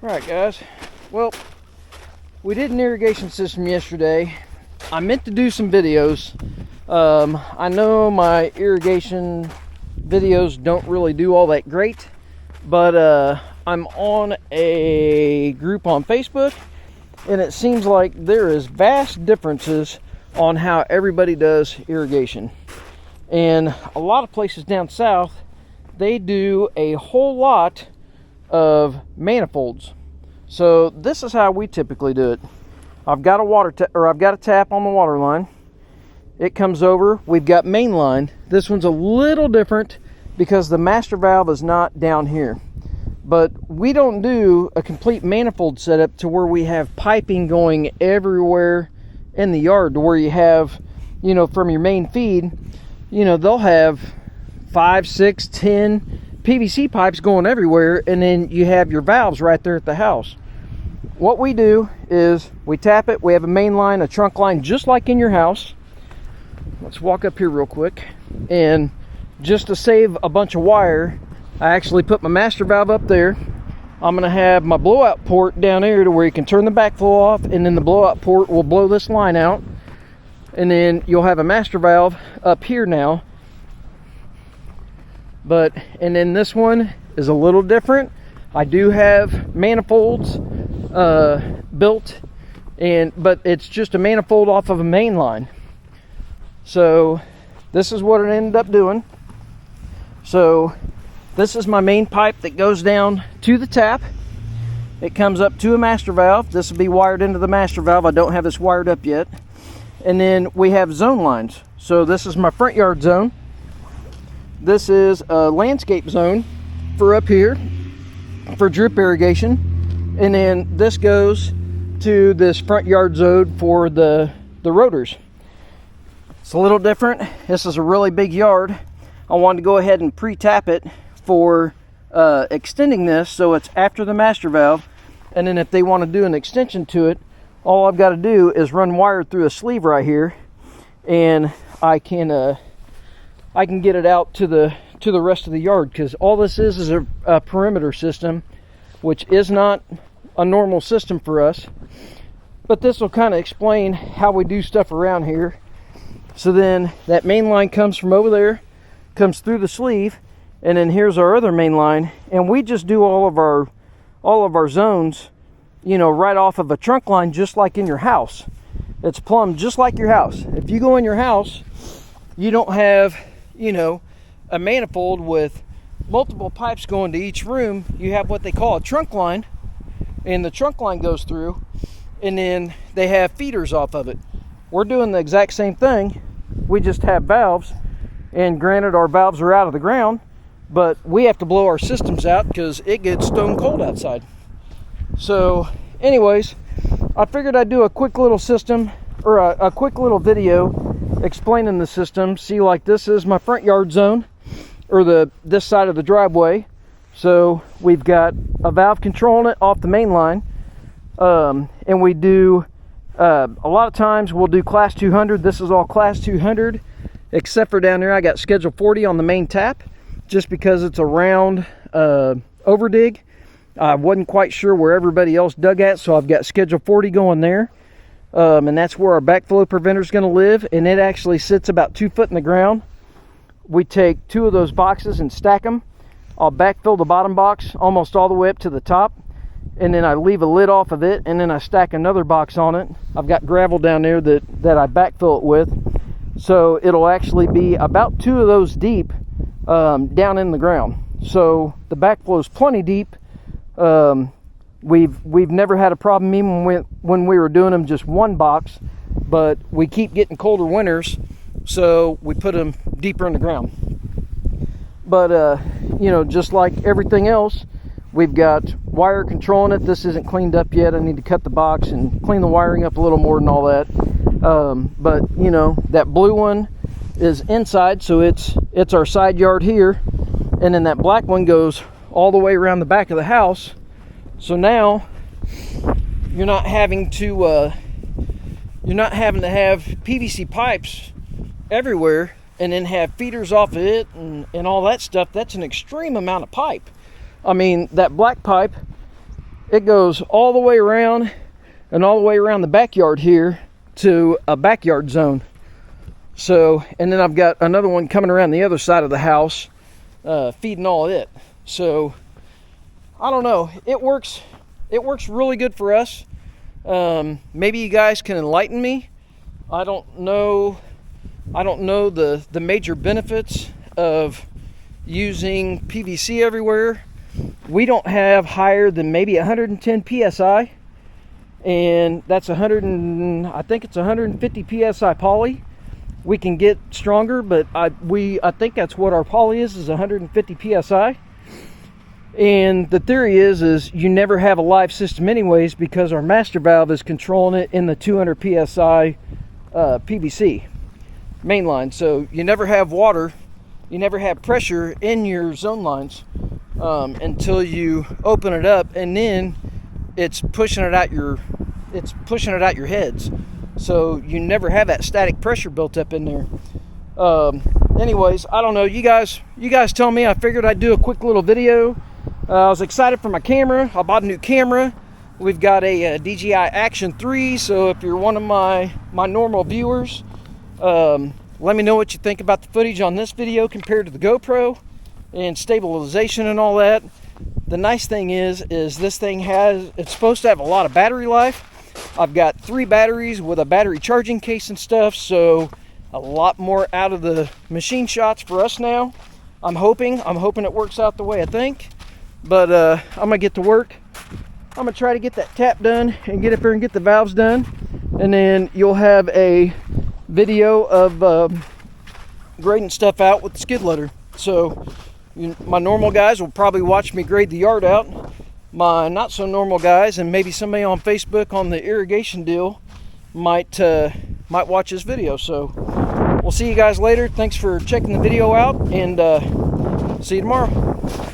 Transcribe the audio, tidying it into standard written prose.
Alright guys, well, we did an irrigation system yesterday. I meant to do some videos. I know my irrigation videos don't really do all that great, but I'm on a group on Facebook, and it seems like there is vast differences on how everybody does irrigation. And a lot of places down south, they do a whole lot of manifolds. So this is how we typically do it. I've got a tap on the water line. It comes over. We've got main line. This one's a little different because the master valve is not down here. But we don't do a complete manifold setup to where we have piping going everywhere in the yard, to where you have, from your main feed, they'll have 5, 6, 10 PVC pipes going everywhere, and then you have your valves right there at the house. What we do is we tap it. We have a main line, a trunk line, just like in your house. Let's walk up here real quick. And just to save a bunch of wire, I actually put my master valve up there. I'm going to have my blowout port down there to where you can turn the backflow off, and then the blowout port will blow this line out. And then you'll have a master valve up here now. And then this one is a little different. I do have manifolds built, but it's just a manifold off of a main line. So this is what it ended up doing. So this is my main pipe that goes down to the tap. It comes up to a master valve. This will be wired into the master valve. I don't have this wired up yet. And then we have zone lines. So this is my front yard zone. This is a landscape zone for up here for drip irrigation. And then this goes to this front yard zone for the rotors. It's a little different. This is a really big yard. I wanted to go ahead and pre-tap it for extending this so it's after the master valve. And then if they want to do an extension to it, all I've got to do is run wire through a sleeve right here, and I can get it out to the rest of the yard, because all this is a perimeter system, which is not a normal system for us. But this will kind of explain how we do stuff around here. So then that main line comes from over there, comes through the sleeve, and then here's our other main line, and we just do all of our zones, right off of a trunk line, just like in your house. It's plumbed just like your house. If you go in your house, you don't have a manifold with multiple pipes going to each room. You have what they call a trunk line, and the trunk line goes through, and then they have feeders off of it. We're doing the exact same thing. We just have valves, and granted, our valves are out of the ground, but we have to blow our systems out because it gets stone cold outside. So anyways, I figured I'd do a quick little system, or a quick little video explaining the system. See, like, this is my front yard zone, or this side of the driveway. So we've got a valve controlling it off the main line, and we do a lot of times we'll do class 200. This is all class 200, except for down there I got schedule 40 on the main tap, just because it's a round overdig. I wasn't quite sure where everybody else dug at, so I've got schedule 40 going there. And that's where our backflow preventer is going to live, and it actually sits about 2 foot in the ground. We take 2 of those boxes and stack them. I'll backfill the bottom box almost all the way up to the top, and then I leave a lid off of it, and then I stack another box on it. I've got gravel down there that I backfill it with, so it'll actually be about 2 of those deep down in the ground. So the backflow is plenty deep. We've never had a problem even when we were doing them just one box, but we keep getting colder winters, so we put them deeper in the ground. But just like everything else, we've got wire controlling it. This isn't cleaned up yet. I need to cut the box and clean the wiring up a little more than all that. But that blue one is inside, so it's our side yard here, and then that black one goes all the way around the back of the house. So now you're not having to have PVC pipes everywhere and then have feeders off of it and all that stuff. That's an extreme amount of pipe. I mean, that black pipe it goes all the way around and all the way around the backyard here to a backyard zone. So, and then I've got another one coming around the other side of the house, feeding all it. So, I don't know. It works really good for us. Maybe you guys can enlighten me. I don't know the major benefits of using PVC everywhere. We don't have higher than maybe 110 psi, and that's I think it's 150 psi poly. We can get stronger, but I think that's what our poly is 150 psi. And the theory is you never have a live system anyways, because our master valve is controlling it in the 200 psi PVC main line. So you never have water, you never have pressure in your zone lines until you open it up, and then it's pushing it out your heads. So you never have that static pressure built up in there. Anyways, I don't know. You guys tell me. I figured I'd do a quick little video. I was excited for my camera. I bought a new camera. We've got a DJI Action 3. So if you're one of my normal viewers, let me know what you think about the footage on this video compared to the GoPro and stabilization and all that. The nice thing is this thing it's supposed to have a lot of battery life. I've got 3 batteries with a battery charging case and stuff, so a lot more out of the machine shots for us now. I'm hoping it works out the way I think. But I'm gonna get to work. I'm gonna try to get that tap done and get up there and get the valves done, and then you'll have a video of grading stuff out with the skid loader. So my normal guys will probably watch me grade the yard out. My not so normal guys, and maybe somebody on Facebook on the irrigation deal might watch this video. So we'll see you guys later. Thanks for checking the video out, and see you tomorrow.